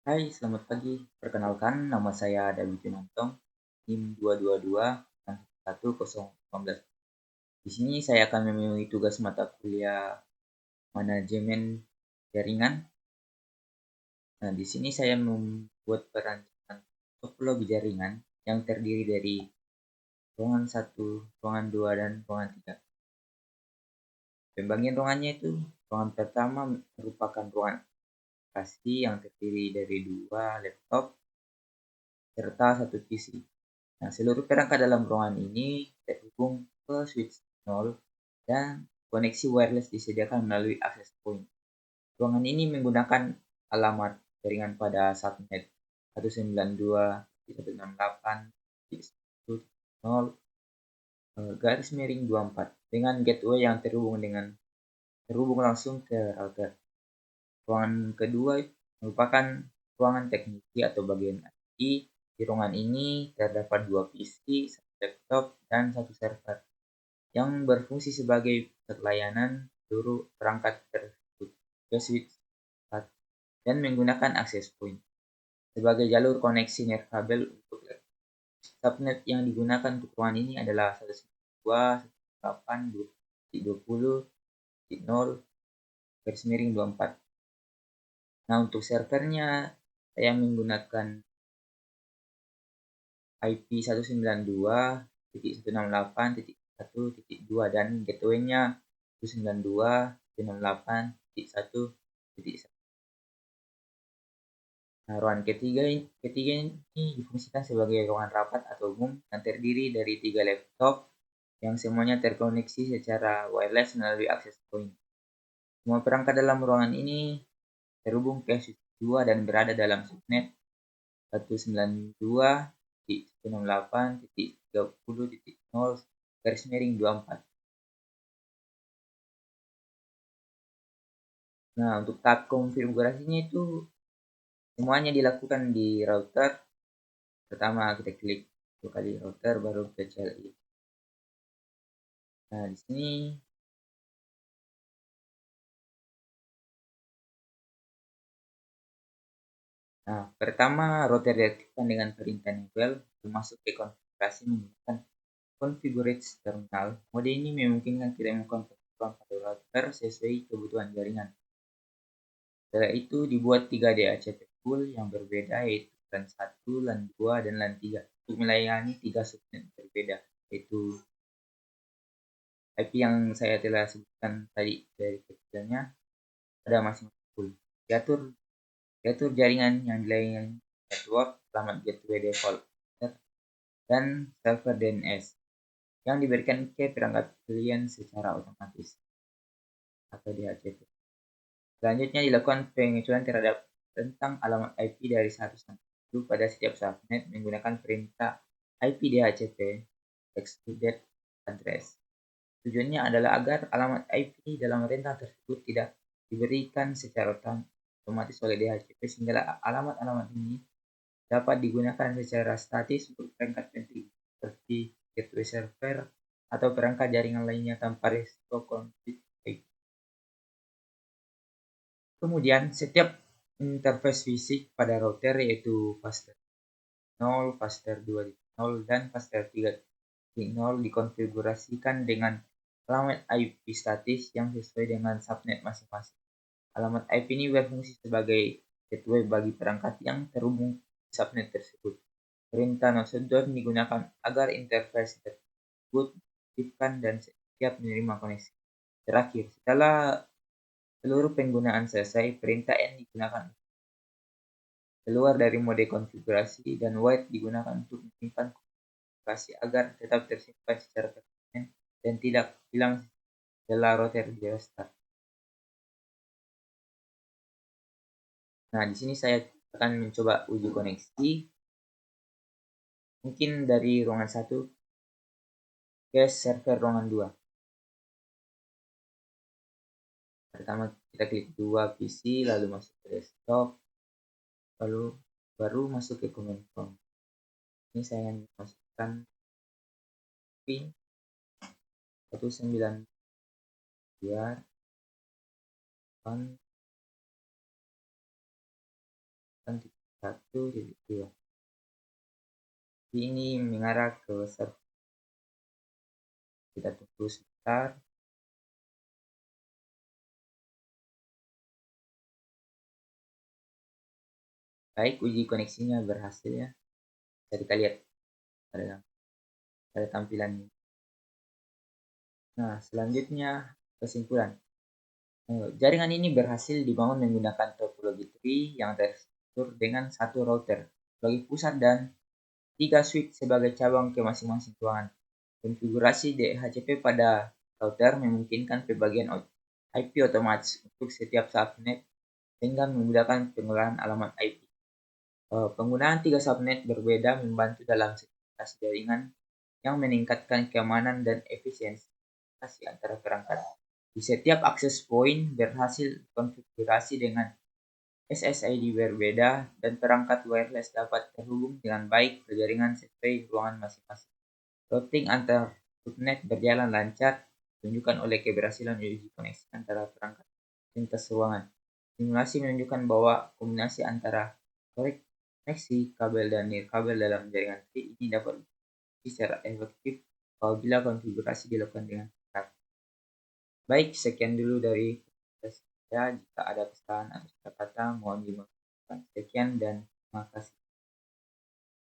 Hai, selamat pagi. Perkenalkan, nama saya David Pinantong, NIM 222-1018. Di sini saya akan memenuhi tugas mata kuliah manajemen jaringan. Nah, di sini saya membuat perancangan topologi jaringan yang terdiri dari ruangan 1, ruangan 2, dan ruangan 3. Pembagian ruangannya itu, ruangan pertama merupakan ruangan aplikasi yang terdiri dari 2 laptop serta 1 PC. Nah, seluruh perangkat dalam ruangan ini terhubung ke switch 0 dan koneksi wireless disediakan melalui access point. Ruangan ini menggunakan alamat jaringan pada subnet 192.168.1.0 garis miring 24 dengan gateway yang terhubung langsung ke router. Ruangan kedua merupakan ruangan teknisi atau bagian IT. Di ruangan ini terdapat 2 PC, 1 laptop, dan 1 server yang berfungsi sebagai pusat layanan seluruh perangkat tersebut ke switch dan menggunakan access point sebagai jalur koneksi nirkabel untuk laptop. Subnet yang digunakan untuk ruangan ini adalah 192.168.20.0/24. Nah, untuk servernya saya menggunakan IP 192.168.1.2 dan gateway-nya 192.168.1.1. Nah, ruangan ketiga ini difungsikan sebagai ruangan rapat atau umum yang terdiri dari 3 laptop yang semuanya terkoneksi secara wireless melalui access point. Semua perangkat dalam ruangan ini terhubung ke switch 2 dan berada dalam subnet 192.168.30.0/24. Nah, untuk tahap konfigurasinya itu semuanya dilakukan di router. Pertama kita klik 2 kali router, baru ke CLI. Nah, di sini pertama router diaktifkan dengan perintah enable, masuk ke konfigurasi menggunakan configurate terminal. Mode ini memungkinkan kita mengkonfigurasi pada router sesuai kebutuhan jaringan. Setelah itu dibuat 3 DHCP pool yang berbeda, yaitu LAN 1, LAN 2, dan LAN 3 untuk melayani 3 subnet berbeda, yaitu IP yang saya telah sebutkan tadi dari kecilnya pada masing-masing pool. Diatur jaringan yang dilayani network, alamat gateway default, dan server DNS yang diberikan ke perangkat klien secara otomatis atau DHCP. Selanjutnya dilakukan pengecualian terhadap rentang alamat IP dari 1 sampai 10 pada setiap subnet menggunakan perintah IP DHCP excluded address. Tujuannya adalah agar alamat IP dalam rentang tersebut tidak diberikan secara otomatis oleh DHCP sehingga alamat-alamat ini dapat digunakan secara statis untuk perangkat penting seperti gateway server atau perangkat jaringan lainnya tanpa risiko konflik IP. Kemudian, setiap interface fisik pada router yaitu faster 0, faster 2.0, dan faster 3.0 dikonfigurasikan dengan alamat IP statis yang sesuai dengan subnet masing-masing. Alamat IP ini berfungsi sebagai gateway bagi perangkat yang terhubung di subnet tersebut. Perintah not shutdown digunakan agar interface tersebut diaktifkan dan siap menerima koneksi. Terakhir, setelah seluruh penggunaan selesai, perintah N digunakan keluar dari mode konfigurasi dan wait digunakan untuk menyimpan konfigurasi agar tetap tersimpan secara permanen dan tidak hilang setelah router di restart. Nah, di sini saya akan mencoba uji koneksi. Mungkin dari ruangan 1 ke server ruangan 2. Pertama kita klik 2 PC, lalu masuk ke desktop, lalu baru masuk ke command prompt. Ini saya masukkan pin 192.168.0.0 1.2. Ini mengarah ke server. Kita tunggu sebentar. Baik, uji koneksinya berhasil ya. Bisa kita lihat pada tampilan ini. Nah, selanjutnya kesimpulan. Jaringan ini berhasil dibangun menggunakan topologi tree yang terstruktur dengan satu router sebagai pusat dan 3 switch sebagai cabang ke masing-masing ruangan. Konfigurasi DHCP pada router memungkinkan pembagian IP otomatis untuk setiap subnet sehingga memudahkan pengolahan alamat IP. Penggunaan 3 subnet berbeda membantu dalam segmentasi jaringan yang meningkatkan keamanan dan efisiensi antara perangkat. Di setiap akses point berhasil konfigurasi dengan SSID berbeda dan perangkat wireless dapat terhubung dengan baik ke jaringan sesuai ruangan masing-masing. Routing antar subnet berjalan lancar, ditunjukkan oleh keberhasilan uji koneksi antara perangkat lintas ruangan. Simulasi menunjukkan bahwa kombinasi antara koneksi kabel dan nirkabel dalam jaringan T ini dapat secara efektif apabila konfigurasi dilakukan dengan tepat. Baik, sekian dulu dari saya. Jika ada kesalahan atau kata-kata mohon dimaafkan. Sekian dan terima kasih.